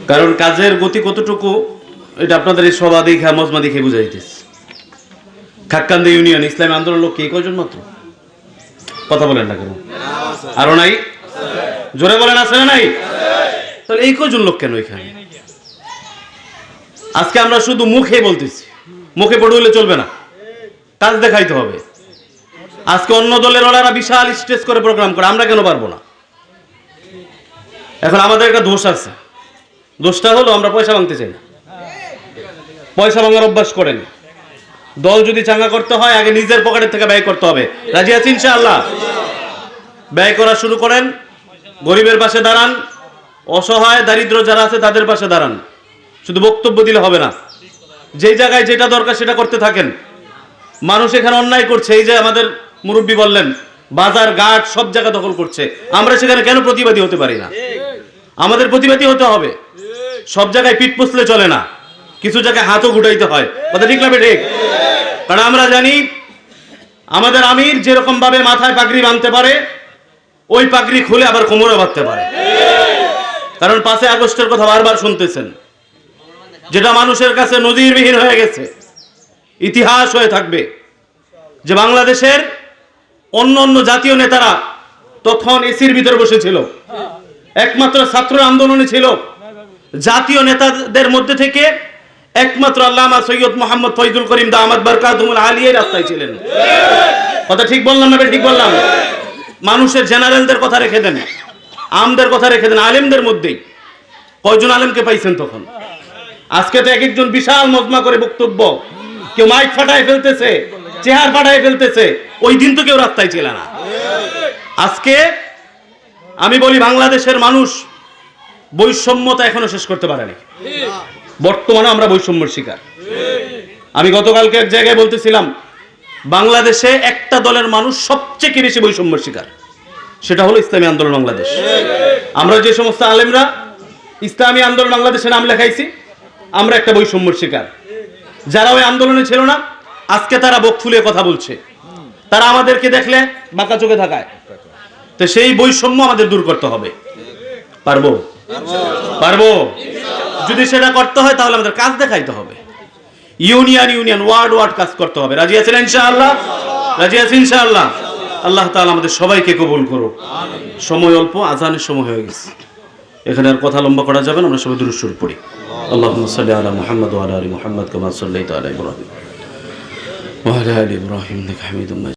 কারণ কাজের গতি কতটুকু এটা আপনাদের এই সভা দেখে মজমা দেখে বুঝা যাইতেছে। খাক্কান্দা ইউনিয়ন ইসলামী আন্দোলন লোক কে কয়জন মাত্র? কথা বলেন না কেন? আরো নাই? জোরে বলেন আছে না নাই? তাহলে এই কয়জন লোক কেন এখানে? আজকে আমরা শুধু মুখে বলতেছি, মুখে পড়ে হলে চলবে না, কাজ দেখাইতে হবে। আজকে অন্য দলের ওরা বিশাল স্টেজ করে প্রোগ্রাম করে, আমরা কেন পারবো না? এখন আমাদের একটা দোষ আছে, দোষটা হলো আমরা পয়সা ভাঙতে চাই না। পয়সা ভাঙার অভ্যাস করেন। দল যদি চাঙ্গা করতে হয় আগে নিজের পকেটের থেকে ব্যয় করতে হবে। রাজি আছি ইনশাআল্লাহ? ব্যয় করা শুরু করেন, গরিবের পাশে দাঁড়ান, অসহায় দারিদ্র যারা আছে তাদের পাশে দাঁড়ান। শুধু বক্তব্য দিলে হবে না, যেই জায়গায় যেটা দরকার সেটা করতে থাকেন। মানুষ এখানে অন্যায় করছে, এই যে আমাদের মুরব্বী বললেন বাজার ঘাট সব জায়গা দখল করছে, আমরা সেখানে কেন প্রতিবাদী হতে পারি না? আমাদের প্রতিবাদী হতে হবে। সব জায়গায় পিঠ পুছলে চলে না, কিছু জায়গায় হাতও ঘুটাইতে হয়। কথা ঠিক না ঠিক? কারণ আমরা জানি আমাদের আমির যেরকম ভাবে মাথায় পাগড়ি বাঁধতে পারে, ওই পাগড়ি খুলে আবার কোমরে বাঁধতে পারে। কারণ 5 আগস্টের কথা বারবার শুনতেছেন, যেটা মানুষের কাছে নজিরবিহীন হয়ে গেছে, ইতিহাস হয়ে থাকবে। যে বাংলাদেশের অন্য অন্য জাতীয় নেতারা তখন এসির ভিতরে বসেছিল, একমাত্র ছাত্র আন্দোলনে ছিল। জাতীয় নেতাদের মধ্যে থেকে একমাত্র আল্লামা সৈয়দ মোহাম্মদ ফয়জুল করিম দামাত বরকাতুহুল আলিয়া রাস্তায় ছিলেন। কথা ঠিক বললাম না? ঠিক বললাম? মানুষের জেনারেলদের কথা রেখে দেন, আমদের কথা রেখে দেন, আলেমদের মধ্যেই কয়জন আলেমকে পাইছেন তখন? আজকে তো এক একজন বিশাল মজমা করে বক্তব্য, কেউ মাইক ফাটায় ফেলতেছে, চেহার ফাটায় ফেলতেছে। ওই দিন তো কেউ রাস্তায় ছিল না। আজকে আমি বলি বাংলাদেশের মানুষ বৈষম্যতা এখনো শেষ করতে পারেনি। বর্তমানে আমরা বৈষম্যের শিকার। আমি গতকালকে এক জায়গায় বলতেছিলাম, বাংলাদেশে একটা দলের মানুষ সবচেয়ে বেশি বৈষম্যের শিকার, সেটা হলো ইসলামী আন্দোলন বাংলাদেশ। আমরা যে সমস্ত আলেমরা ইসলামী আন্দোলন বাংলাদেশে নাম লেখাইছি, আমরা একটা বৈষম্যের শিকার। যারা ওই আন্দোলনে ছিল না, আজকে তারা বুক ফুলিয়ে কথা বলছে, তারা আমাদেরকে দেখলে বাঁকা চোখে থাকায়। তো সেই বৈষম্য আমাদের দূর করতে হবে। পারবো? পারবো। যদি সেটা করতে হয় তাহলে আমাদের কাজ দেখাইতে হবে। ইউনিয়ন ওয়ার্ড কাজ করতে হবে। রাজি আছেন ইনশাআল্লাহ? রাজি আছেন ইনশাআল্লাহ? আল্লাহ তাআলা আমাদের সবাইকে কবুল করুক। সময় অল্প, আজানের সময় হয়ে গেছে, এখানে আর কথা লম্বা করা যাবে না। আমরা সবাই দুরূদ শরীফ পড়ি। আল্লাহুম্মা সাল্লি আলা মুহাম্মাদ ওয়া আলা আলি মুহাম্মাদ কামা সাল্লাইতা আলা ইব্রাহিম ওয়া আলা আলি ইব্রাহিম ইন্নাকা হামিদুম মাজিদ।